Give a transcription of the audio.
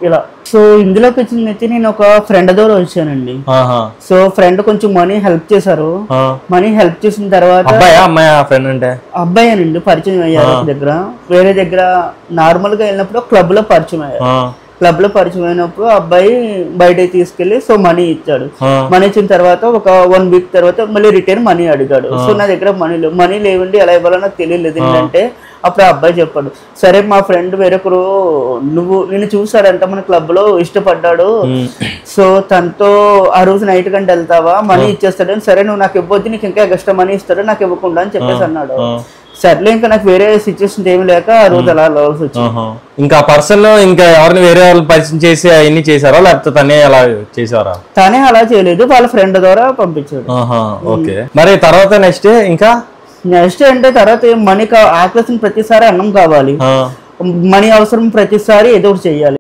ఇలా సో ఇందులోకి వచ్చింది నేను ఒక ఫ్రెండ్ ద్వారా వచ్చానండి. సో ఫ్రెండ్ కొంచెం మనీ హెల్ప్ చేశారు. మనీ హెల్ప్ చేసిన తర్వాత అబ్బాయేనండి పరిచయం అయ్యారు దగ్గర. వేరే దగ్గర నార్మల్ గా వెళ్ళినప్పుడు క్లబ్ లో పరిచయం అయ్యారు. క్లబ్ లో పరిచయం అయినప్పుడు అబ్బాయి బయటకి తీసుకెళ్లి సో మనీ ఇచ్చాడు. మనీ ఇచ్చిన తర్వాత ఒక 1 వీక్ తర్వాత మళ్ళీ రిటర్న్ మనీ అడిగాడు. సో నా దగ్గర మనీ లేవండి, ఎలా ఇవ్వాలో నాకు తెలియలేదు ఏంటంటే అప్పుడు ఆ అబ్బాయి చెప్పాడు, సరే మా ఫ్రెండ్ వేరొకరు నిన్ను చూసాడంట మన క్లబ్ లో, ఇష్టపడ్డాడు, సో తనతో ఆ రోజు నైట్ కంటే వెళ్తావా, మనీ ఇచ్చేస్తాడు, సరే నువ్వు నాకు ఇవ్వద్దు, నీకు ఇంకా ఎక్స్ట్రా మనీ ఇస్తాడు, నాకు ఇవ్వకుండా అని చెప్పేసి అన్నాడు. సర్లే ఇంకా నాకు వేరే సిచ్యువేషన్ ఏమి లేక ఆ రోజు అలా వెళ్ళాల్సి వచ్చింది. ఇంకా పర్సన్ ఇంకా ఎవరిని వేరే వాళ్ళు పరిచయం చేసి అవన్నీ చేశారా లేకపోతే తనే అలా చేసారా? తనే అలా చేయలేదు, వాళ్ళ ఫ్రెండ్ ద్వారా పంపించాడు. ఓకే, మరి తర్వాత నెక్స్ట్ అంటే తర్వాత మనీ ఆకలిసిన ప్రతిసారి అన్నం కావాలి, మనీ అవసరం ప్రతిసారి ఏదో ఒకటి చెయ్యాలి.